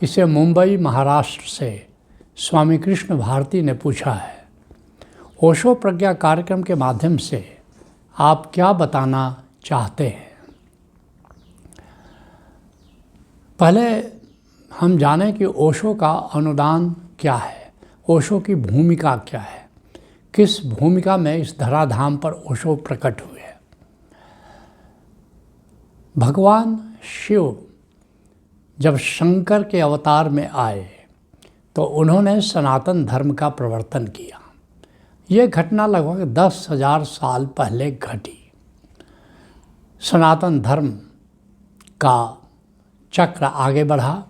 इसे मुंबई महाराष्ट्र से स्वामी कृष्ण भारती ने पूछा है। ओशो प्रज्ञा कार्यक्रम के माध्यम से आप क्या बताना चाहते हैं? पहले हम जानें कि ओशो का अनुदान क्या है, ओशो की भूमिका क्या है, किस भूमिका में इस धराधाम पर ओशो प्रकट हुए। भगवान शिव जब शंकर के अवतार में आए तो उन्होंने सनातन धर्म का प्रवर्तन किया। ये घटना लगभग 10,000 साल पहले घटी। सनातन धर्म का चक्र आगे बढ़ा,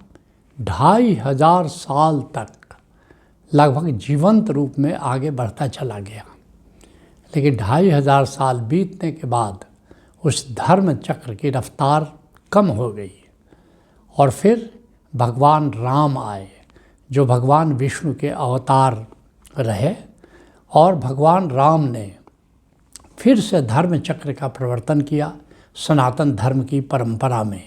2,500 साल तक लगभग जीवंत रूप में आगे बढ़ता चला गया। लेकिन 2,500 साल बीतने के बाद उस धर्म चक्र की रफ्तार कम हो गई और फिर भगवान राम आए, जो भगवान विष्णु के अवतार रहे, और भगवान राम ने फिर से धर्म चक्र का प्रवर्तन किया सनातन धर्म की परंपरा में,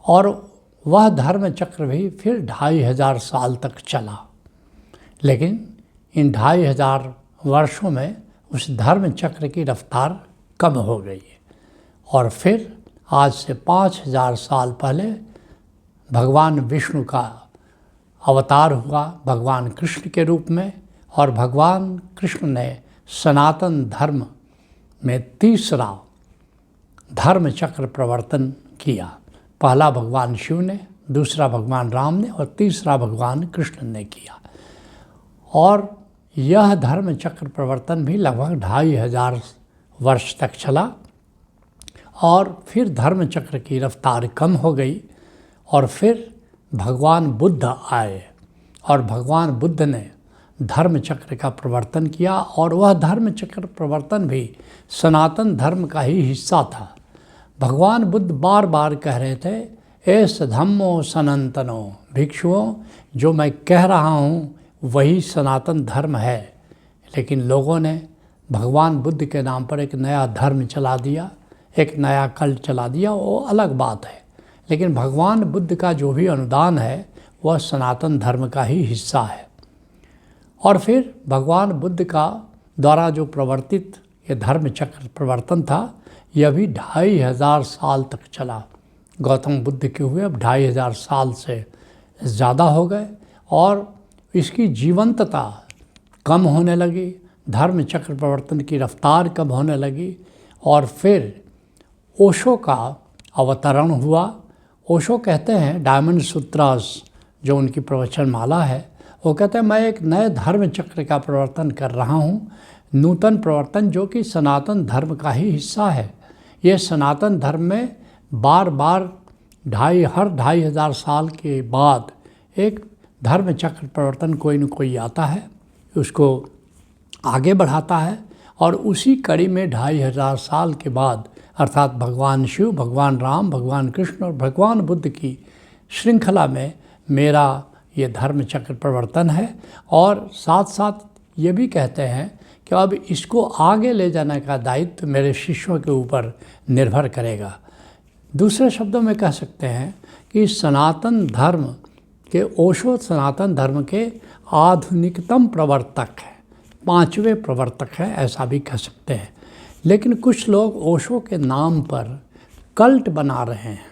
और वह धर्म चक्र भी फिर 2,500 साल तक चला। लेकिन इन 2,500 वर्षों में उस धर्म चक्र की रफ्तार कम हो गई और फिर आज से 5,000 साल पहले भगवान विष्णु का अवतार हुआ भगवान कृष्ण के रूप में, और भगवान कृष्ण ने सनातन धर्म में तीसरा धर्म चक्र प्रवर्तन किया। पहला भगवान शिव ने, दूसरा भगवान राम ने और तीसरा भगवान कृष्ण ने किया। और यह धर्म चक्र प्रवर्तन भी लगभग 2,500 वर्ष तक चला और फिर धर्म चक्र की रफ्तार कम हो गई और फिर भगवान बुद्ध आए और भगवान बुद्ध ने धर्म चक्र का प्रवर्तन किया, और वह धर्म चक्र प्रवर्तन भी सनातन धर्म का ही हिस्सा था। भगवान बुद्ध बार बार कह रहे थे, एस धम्मो सनातनो, भिक्षुओं जो मैं कह रहा हूँ वही सनातन धर्म है। लेकिन लोगों ने भगवान बुद्ध के नाम पर एक नया धर्म चला दिया, एक नया कल्ट चला दिया, वो अलग बात है। लेकिन भगवान बुद्ध का जो भी अनुदान है वह सनातन धर्म का ही हिस्सा है। और फिर भगवान बुद्ध का द्वारा जो प्रवर्तित ये धर्म चक्र प्रवर्तन था, यह भी 2,500 साल तक चला। गौतम बुद्ध के हुए अब 2,500 साल से ज़्यादा हो गए और इसकी जीवंतता कम होने लगी, धर्म चक्र प्रवर्तन की रफ्तार कम होने लगी। और फिर ओशो का अवतरण हुआ। ओशो कहते हैं, डायमंड सूत्रास जो उनकी प्रवचन माला है, वो कहते हैं मैं एक नए धर्म चक्र का प्रवर्तन कर रहा हूँ, नूतन प्रवर्तन जो कि सनातन धर्म का ही हिस्सा है। ये सनातन धर्म में बार बार हर 2,500 साल के बाद एक धर्म चक्र प्रवर्तन कोई न कोई आता है, उसको आगे बढ़ाता है, और उसी कड़ी में 2,500 साल के बाद अर्थात भगवान शिव, भगवान राम, भगवान कृष्ण और भगवान बुद्ध की श्रृंखला में मेरा ये धर्म चक्र प्रवर्तन है। और साथ साथ ये भी कहते हैं कि अब इसको आगे ले जाने का दायित्व मेरे शिष्यों के ऊपर निर्भर करेगा। दूसरे शब्दों में कह सकते हैं कि सनातन धर्म के ओशो सनातन धर्म के आधुनिकतम प्रवर्तक हैं, 5वें प्रवर्तक हैं, ऐसा भी कह सकते हैं। लेकिन कुछ लोग ओशो के नाम पर कल्ट बना रहे हैं,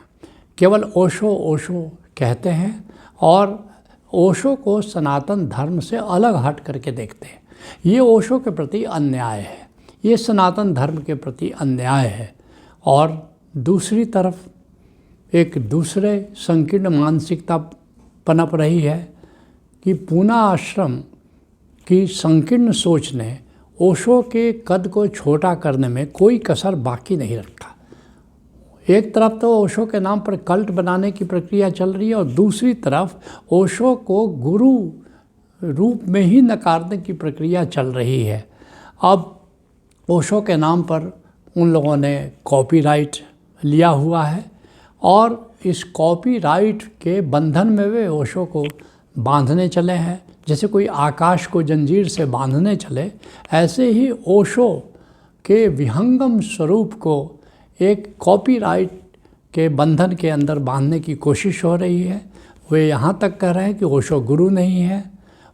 केवल ओशो ओशो कहते हैं और ओशो को सनातन धर्म से अलग हट करके देखते हैं। ये ओशो के प्रति अन्याय है, ये सनातन धर्म के प्रति अन्याय है। और दूसरी तरफ एक दूसरे संकीर्ण मानसिकता पनप रही है कि पूना आश्रम की संकीर्ण सोच ने ओशो के कद को छोटा करने में कोई कसर बाकी नहीं रखा। एक तरफ तो ओशो के नाम पर कल्ट बनाने की प्रक्रिया चल रही है और दूसरी तरफ ओशो को गुरु रूप में ही नकारने की प्रक्रिया चल रही है। अब ओशो के नाम पर उन लोगों ने कॉपीराइट लिया हुआ है और इस कॉपीराइट के बंधन में वे ओशो को बांधने चले हैं। जैसे कोई आकाश को जंजीर से बांधने चले, ऐसे ही ओशो के विहंगम स्वरूप को एक कॉपीराइट के बंधन के अंदर बांधने की कोशिश हो रही है। वे यहाँ तक कह रहे हैं कि ओशो गुरु नहीं है,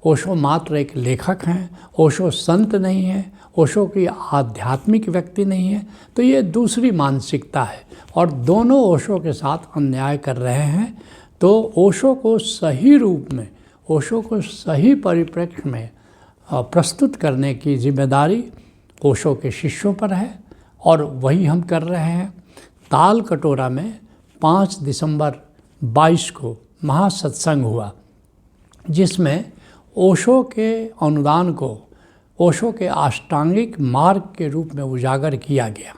ओशो मात्र एक लेखक हैं, ओशो संत नहीं है, ओशो की आध्यात्मिक व्यक्ति नहीं है। तो ये दूसरी मानसिकता है और दोनों ओशो के साथ अन्याय कर रहे हैं। तो ओशो को सही रूप में, ओशो को सही परिप्रेक्ष्य में प्रस्तुत करने की जिम्मेदारी ओशो के शिष्यों पर है और वही हम कर रहे हैं। ताल कटोरा में 5 दिसंबर 22 को महासत्संग हुआ, जिसमें ओशो के अनुदान को ओशो के अष्टांगिक मार्ग के रूप में उजागर किया गया।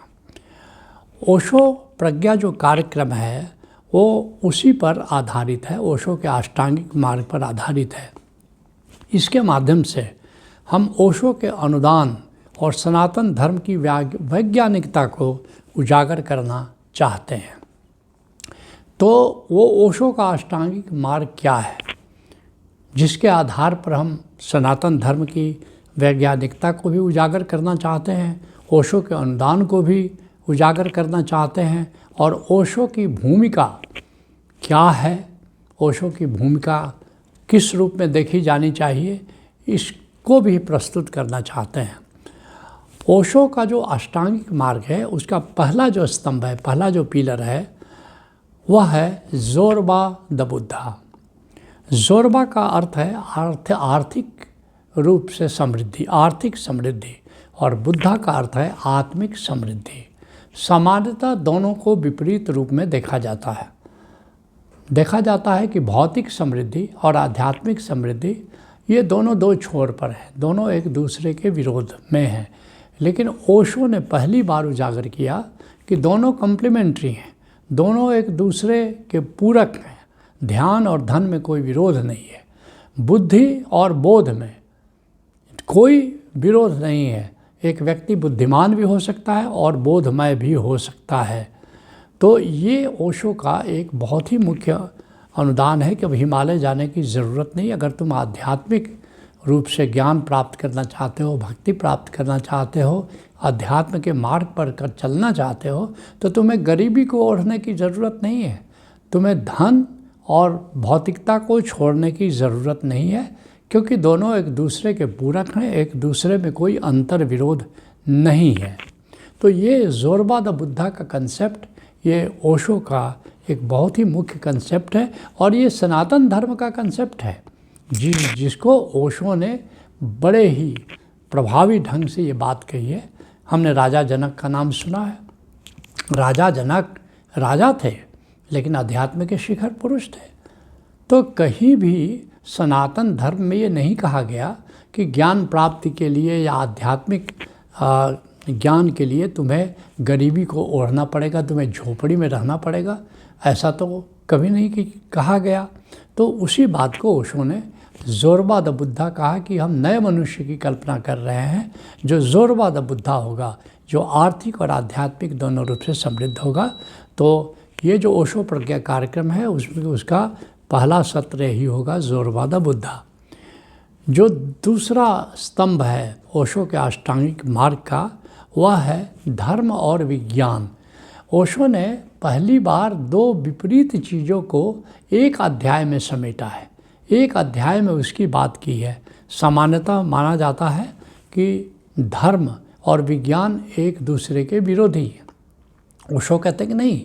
ओशो प्रज्ञा जो कार्यक्रम है वो उसी पर आधारित है, ओशो के अष्टांगिक मार्ग पर आधारित है। इसके माध्यम से हम ओशो के अनुदान और सनातन धर्म की वैज्ञानिकता को उजागर करना चाहते हैं। तो वो ओशो का अष्टांगिक मार्ग क्या है, जिसके आधार पर हम सनातन धर्म की वैज्ञानिकता को भी उजागर करना चाहते हैं, ओशो के अनुदान को भी उजागर करना चाहते हैं और ओशो की भूमिका क्या है, ओशो की भूमिका किस रूप में देखी जानी चाहिए, इसको भी प्रस्तुत करना चाहते हैं। ओशो का जो अष्टांगिक मार्ग है उसका पहला जो स्तंभ है, पहला जो पिलर है, वह है जोरबा द बुद्धा। जोरबा का अर्थ है आर्थिक रूप से समृद्धि, आर्थिक समृद्धि, और बुद्धा का अर्थ है आत्मिक समृद्धि। सामान्यतः दोनों को विपरीत रूप में देखा जाता है। देखा जाता है कि भौतिक समृद्धि और आध्यात्मिक समृद्धि ये दोनों दो छोर पर हैं, दोनों एक दूसरे के विरोध में हैं। लेकिन ओशो ने पहली बार उजागर किया कि दोनों कम्प्लीमेंट्री हैं, दोनों एक दूसरे के पूरक हैं। ध्यान और धन में कोई विरोध नहीं है, बुद्धि और बोध में कोई विरोध नहीं है। एक व्यक्ति बुद्धिमान भी हो सकता है और बोधमय भी हो सकता है। तो ये ओशो का एक बहुत ही मुख्य अनुदान है कि अब हिमालय जाने की ज़रूरत नहीं। अगर तुम आध्यात्मिक रूप से ज्ञान प्राप्त करना चाहते हो, भक्ति प्राप्त करना चाहते हो, अध्यात्म के मार्ग पर चलना चाहते हो, तो तुम्हें गरीबी को ओढ़ने की ज़रूरत नहीं है, तुम्हें धन और भौतिकता को छोड़ने की ज़रूरत नहीं है, क्योंकि दोनों एक दूसरे के पूरक हैं, एक दूसरे में कोई अंतर विरोध नहीं है। तो ये जोरबा द बुद्धा का कंसेप्ट, ये ओशो का एक बहुत ही मुख्य कंसेप्ट है और ये सनातन धर्म का कंसेप्ट है, जिसको ओशो ने बड़े ही प्रभावी ढंग से ये बात कही है। हमने राजा जनक का नाम सुना है। राजा जनक राजा थे लेकिन अध्यात्म के शिखर पुरुष थे। तो कहीं भी सनातन धर्म में ये नहीं कहा गया कि ज्ञान प्राप्ति के लिए या आध्यात्मिक ज्ञान के लिए तुम्हें गरीबी को ओढ़ना पड़ेगा, तुम्हें झोपड़ी में रहना पड़ेगा, ऐसा तो कभी नहीं कहा गया। तो उसी बात को ओशो ने जोरबा द बुद्धा कहा कि हम नए मनुष्य की कल्पना कर रहे हैं जो जोरबा द बुद्धा होगा, जो आर्थिक और आध्यात्मिक दोनों रूप से समृद्ध होगा। तो ये जो ओशो प्रज्ञा कार्यक्रम है उसमें उसका पहला सत्र ही होगा, जोरबा द बुद्धा। जो दूसरा स्तंभ है ओशो के अष्टांगिक मार्ग का, वह है धर्म और विज्ञान। ओशो ने पहली बार दो विपरीत चीज़ों को एक अध्याय में समेटा है, एक अध्याय में उसकी बात की है। सामान्यतः माना जाता है कि धर्म और विज्ञान एक दूसरे के विरोधी हैं। ओशो कहते हैं कि नहीं,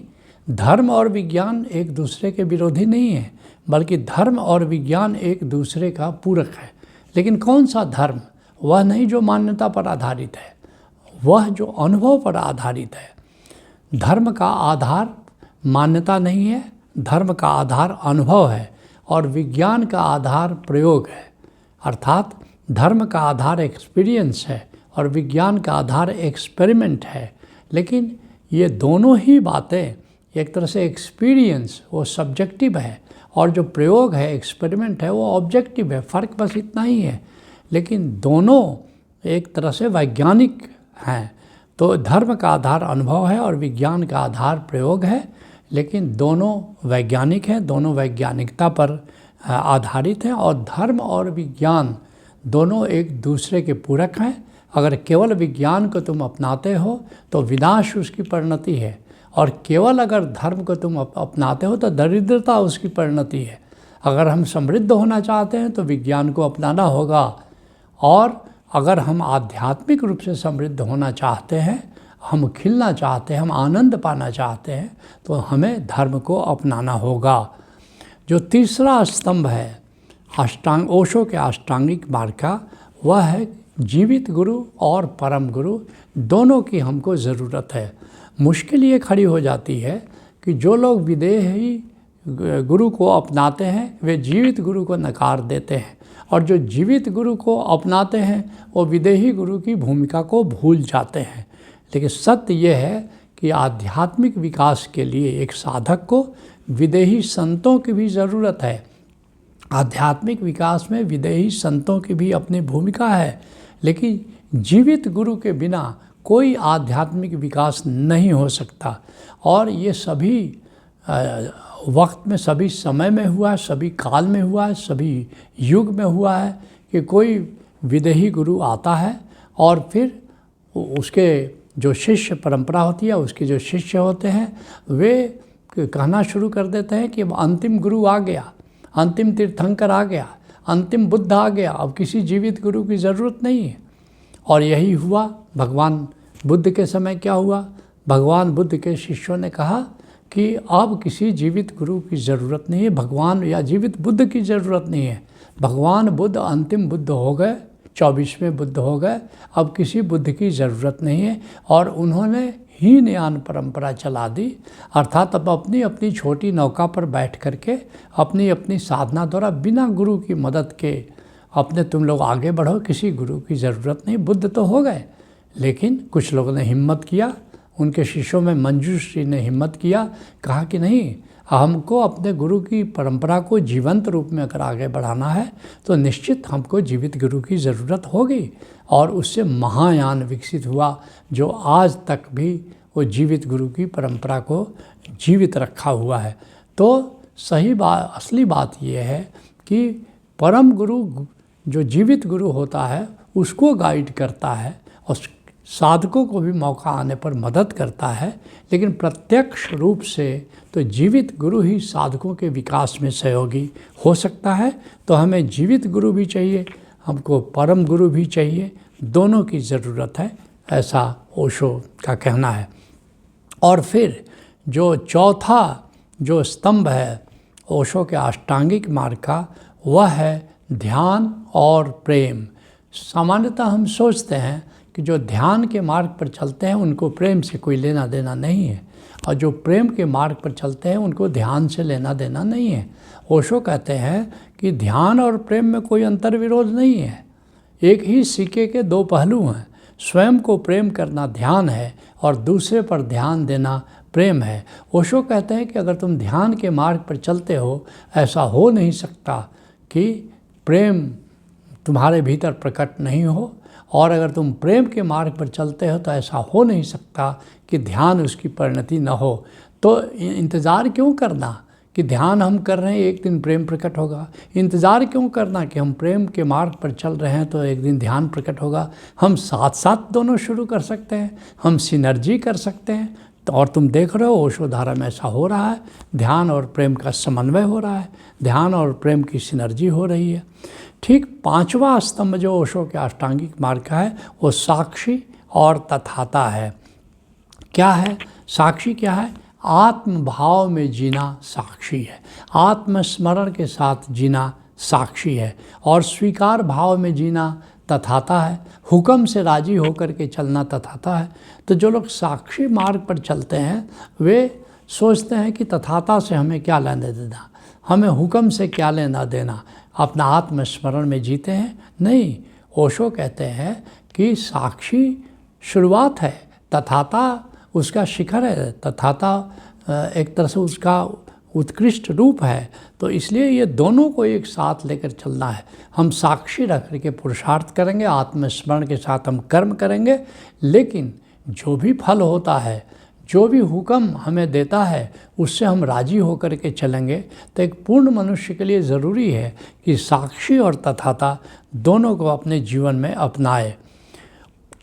धर्म और विज्ञान एक दूसरे के विरोधी नहीं है, बल्कि धर्म और विज्ञान एक दूसरे का पूरक है। लेकिन कौन सा धर्म? वह नहीं जो मान्यता पर आधारित है, वह जो अनुभव पर आधारित है। धर्म का आधार मान्यता नहीं है, धर्म का आधार अनुभव है और विज्ञान का आधार प्रयोग है। अर्थात धर्म का आधार एक्सपीरियंस है और विज्ञान का आधार एक्सपेरिमेंट है। लेकिन ये दोनों ही बातें, एक तरह से एक्सपीरियंस वो सब्जेक्टिव है और जो प्रयोग है, एक्सपेरिमेंट है, वो ऑब्जेक्टिव है। फ़र्क बस इतना ही है, लेकिन दोनों एक तरह से वैज्ञानिक हैं। तो धर्म का आधार अनुभव है और विज्ञान का आधार प्रयोग है, लेकिन दोनों वैज्ञानिक हैं, दोनों वैज्ञानिकता पर आधारित हैं और धर्म और विज्ञान दोनों एक दूसरे के पूरक हैं। अगर केवल विज्ञान को तुम अपनाते हो तो विनाश उसकी परिणति है, और केवल अगर धर्म को तुम अपनाते हो तो दरिद्रता उसकी परिणति है। अगर हम समृद्ध होना चाहते हैं तो विज्ञान को अपनाना होगा, और अगर हम आध्यात्मिक रूप से समृद्ध होना चाहते हैं, हम खिलना चाहते हैं, हम आनंद पाना चाहते हैं, तो हमें धर्म को अपनाना होगा। जो तीसरा स्तंभ है ओशो के अष्टांगिक मार्ग का, वह है जीवित गुरु और परम गुरु, दोनों की हमको ज़रूरत है। मुश्किल ये खड़ी हो जाती है कि जो लोग विदेही गुरु को अपनाते हैं वे जीवित गुरु को नकार देते हैं, और जो जीवित गुरु को अपनाते हैं वो विदेही गुरु की भूमिका को भूल जाते हैं। लेकिन सत्य ये है कि आध्यात्मिक विकास के लिए एक साधक को विदेही संतों की भी ज़रूरत है। आध्यात्मिक विकास में विदेही संतों की भी अपनी भूमिका है, लेकिन जीवित गुरु के बिना कोई आध्यात्मिक विकास नहीं हो सकता। और ये सभी वक्त में, सभी समय में हुआ है, सभी काल में हुआ है, सभी युग में हुआ है कि कोई विदेही गुरु आता है और फिर उसके जो शिष्य परंपरा होती है, उसके जो शिष्य होते हैं, वे कहना शुरू कर देते हैं कि अब अंतिम गुरु आ गया, अंतिम तीर्थंकर आ गया, अंतिम बुद्ध आ गया, अब किसी जीवित गुरु की ज़रूरत नहीं है। और यही हुआ भगवान बुद्ध के समय। क्या हुआ? भगवान बुद्ध के शिष्यों ने कहा कि अब किसी जीवित गुरु की ज़रूरत नहीं है, भगवान या जीवित बुद्ध की ज़रूरत नहीं है। भगवान बुद्ध अंतिम बुद्ध हो गए, 24वें बुद्ध हो गए, अब किसी बुद्ध की ज़रूरत नहीं है। और उन्होंने हीनयान परंपरा चला दी, अर्थात अब अपनी अपनी छोटी नौका पर बैठ करके अपनी अपनी साधना द्वारा बिना गुरु की मदद के अपने तुम लोग आगे बढ़ो, किसी गुरु की ज़रूरत नहीं। बुद्ध तो हो गए, लेकिन कुछ लोगों ने हिम्मत किया, उनके शिष्यों में मंजूश्री ने हिम्मत किया, कहा कि नहीं, हमको अपने गुरु की परंपरा को जीवंत रूप में अगर आगे बढ़ाना है तो निश्चित हमको जीवित गुरु की ज़रूरत होगी। और उससे महायान विकसित हुआ, जो आज तक भी वो जीवित गुरु की परंपरा को जीवित रखा हुआ है। तो सही बात, असली बात ये है कि परम गुरु जो जीवित गुरु होता है उसको गाइड करता है और साधकों को भी मौका आने पर मदद करता है, लेकिन प्रत्यक्ष रूप से तो जीवित गुरु ही साधकों के विकास में सहयोगी हो सकता है। तो हमें जीवित गुरु भी चाहिए, हमको परम गुरु भी चाहिए, दोनों की ज़रूरत है, ऐसा ओशो का कहना है। और फिर जो चौथा जो स्तंभ है ओशो के अष्टांगिक मार्ग का, वह है ध्यान और प्रेम। सामान्यतः हम सोचते हैं कि जो ध्यान के मार्ग पर चलते हैं उनको प्रेम से कोई लेना देना नहीं है, और जो प्रेम के मार्ग पर चलते हैं उनको ध्यान से लेना देना नहीं है। ओशो कहते हैं कि ध्यान और प्रेम में कोई अंतर्विरोध नहीं है, एक ही सिक्के के दो पहलू हैं। स्वयं को प्रेम करना ध्यान है और दूसरे पर ध्यान देना प्रेम है। ओशो कहते हैं कि अगर तुम ध्यान के मार्ग पर चलते हो, ऐसा हो नहीं सकता कि प्रेम तुम्हारे भीतर प्रकट नहीं हो, और अगर तुम प्रेम के मार्ग पर चलते हो तो ऐसा हो नहीं सकता कि ध्यान उसकी परिणति न हो। तो इंतज़ार क्यों करना कि ध्यान हम कर रहे हैं एक दिन प्रेम प्रकट होगा? इंतज़ार क्यों करना कि हम प्रेम के मार्ग पर चल रहे हैं तो एक दिन ध्यान प्रकट होगा? हम साथ साथ दोनों शुरू कर सकते हैं, हम सिनर्जी कर सकते हैं। तो और तुम देख रहे हो ओशो धारा में ऐसा हो रहा है, ध्यान और प्रेम का समन्वय हो रहा है, ध्यान और प्रेम की सिनर्जी हो रही है। ठीक पांचवा स्तंभ जो ओशो के अष्टांगिक मार्ग का है वो साक्षी और तथाता है। क्या है साक्षी? क्या है? आत्मभाव में जीना साक्षी है, आत्मस्मरण के साथ जीना साक्षी है, और स्वीकार भाव में जीना तथाता है, हुक्म से राजी होकर के चलना तथाता है। तो जो लोग साक्षी मार्ग पर चलते हैं वे सोचते हैं कि तथाता से हमें क्या लेना देना, हमें हुक्म से क्या लेना देना, अपना आत्मस्मरण में जीते हैं। नहीं, ओशो कहते हैं कि साक्षी शुरुआत है, तथाता उसका शिखर है, तथाता एक तरह से उसका उत्कृष्ट रूप है। तो इसलिए ये दोनों को एक साथ लेकर चलना है। हम साक्षी रख करके पुरुषार्थ करेंगे, आत्मस्मरण के साथ हम कर्म करेंगे, लेकिन जो भी फल होता है, जो भी हुक्म हमें देता है, उससे हम राजी होकर के चलेंगे। तो एक पूर्ण मनुष्य के लिए ज़रूरी है कि साक्षी और तथाता दोनों को अपने जीवन में अपनाए।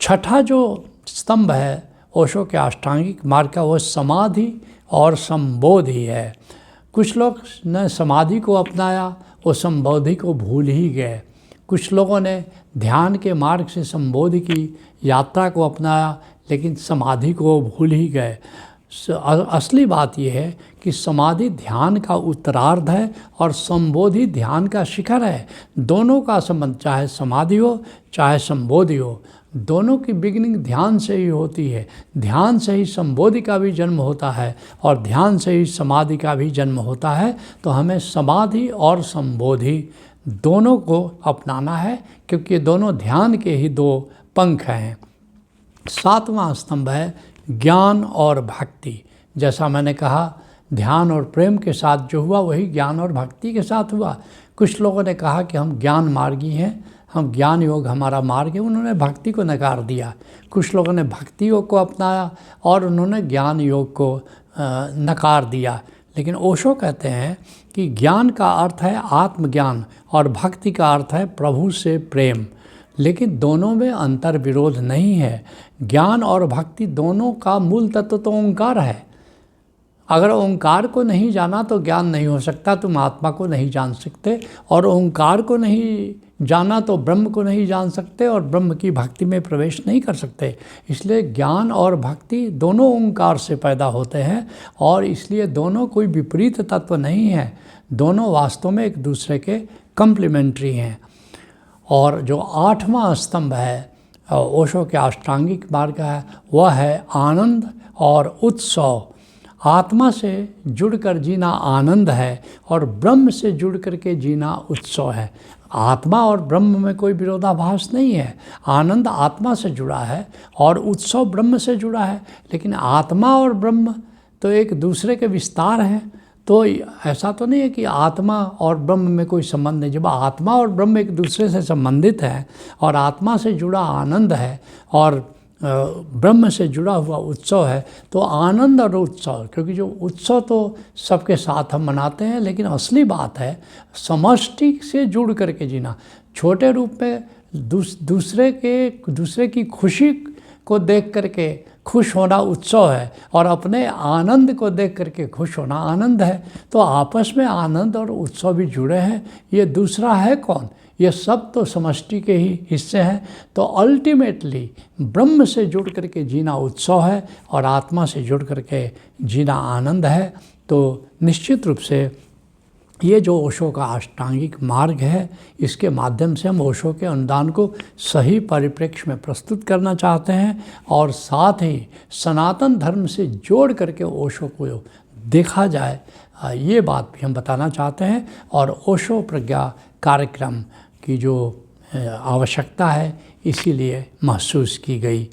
छठा जो स्तंभ है ओशो के अष्टांगिक मार्ग का, वो समाधि और संबोधि है। कुछ लोग ने समाधि को अपनाया, वो संबोधि को भूल ही गए। कुछ लोगों ने ध्यान के मार्ग से संबोधि की यात्रा को अपनाया, लेकिन समाधि को भूल ही गए। असली बात यह है कि समाधि ध्यान का उत्तरार्ध है और संबोधि ध्यान का शिखर है। दोनों का संबंध, चाहे समाधि हो चाहे संबोधि हो, दोनों की बिगिनिंग ध्यान से ही होती है। ध्यान से ही संबोधि का भी जन्म होता है और ध्यान से ही समाधि का भी जन्म होता है। तो हमें समाधि और संबोधि दोनों को अपनाना है, क्योंकि दोनों ध्यान के ही दो पंख हैं। 7वां स्तंभ है ज्ञान और भक्ति। जैसा मैंने कहा, ध्यान और प्रेम के साथ जो हुआ वही ज्ञान और भक्ति के साथ हुआ। कुछ लोगों ने कहा कि हम ज्ञान मार्गी हैं, हम ज्ञान योग हमारा मार्ग है, उन्होंने भक्ति को नकार दिया। कुछ लोगों ने भक्ति योग को अपनाया और उन्होंने ज्ञान योग को नकार दिया। लेकिन ओशो कहते हैं कि ज्ञान का अर्थ है आत्मज्ञान और भक्ति का अर्थ है प्रभु से प्रेम, लेकिन दोनों में अंतर विरोध नहीं है। ज्ञान और भक्ति दोनों का मूल तत्व तो ओंकार है। अगर ओंकार को नहीं जाना तो ज्ञान नहीं हो सकता, तुम आत्मा को नहीं जान सकते, और ओंकार को नहीं जाना तो ब्रह्म को नहीं जान सकते, और ब्रह्म की भक्ति में प्रवेश नहीं कर सकते। इसलिए ज्ञान और भक्ति दोनों ओंकार से पैदा होते हैं, और इसलिए दोनों कोई विपरीत तत्व नहीं है, दोनों वास्तव में एक दूसरे के कम्प्लीमेंट्री हैं। और जो 8वां स्तंभ है ओशो के अष्टांगिक मार्ग का है, वह है आनंद और उत्सव। आत्मा से जुड़कर जीना आनंद है और ब्रह्म से जुड़ कर के जीना उत्सव है। आत्मा और ब्रह्म में कोई विरोधाभास नहीं है। आनंद आत्मा से जुड़ा है और उत्सव ब्रह्म से जुड़ा है, लेकिन आत्मा और ब्रह्म तो एक दूसरे के विस्तार हैं। तो ऐसा तो नहीं है कि आत्मा और ब्रह्म में कोई संबंध नहीं। जब आत्मा और ब्रह्म एक दूसरे से संबंधित है और आत्मा से जुड़ा आनंद है और ब्रह्म से जुड़ा हुआ उत्सव है, तो आनंद और उत्सव, क्योंकि जो उत्सव तो सबके साथ हम मनाते हैं, लेकिन असली बात है समष्टि से जुड़ करके जीना। छोटे रूप में दूसरे की खुशी को देख करके खुश होना उत्सव है, और अपने आनंद को देख करके खुश होना आनंद है। तो आपस में आनंद और उत्सव भी जुड़े हैं। ये दूसरा है कौन? ये सब तो समष्टि के ही हिस्से हैं। तो अल्टीमेटली ब्रह्म से जुड़ करके जीना उत्सव है और आत्मा से जुड़ करके जीना आनंद है। तो निश्चित रूप से ये जो ओशो का अष्टांगिक मार्ग है, इसके माध्यम से हम ओशो के अनुदान को सही परिप्रेक्ष्य में प्रस्तुत करना चाहते हैं, और साथ ही सनातन धर्म से जोड़ करके ओशो को देखा जाए, ये बात भी हम बताना चाहते हैं। और ओशो प्रज्ञा कार्यक्रम की जो आवश्यकता है, इसीलिए महसूस की गई।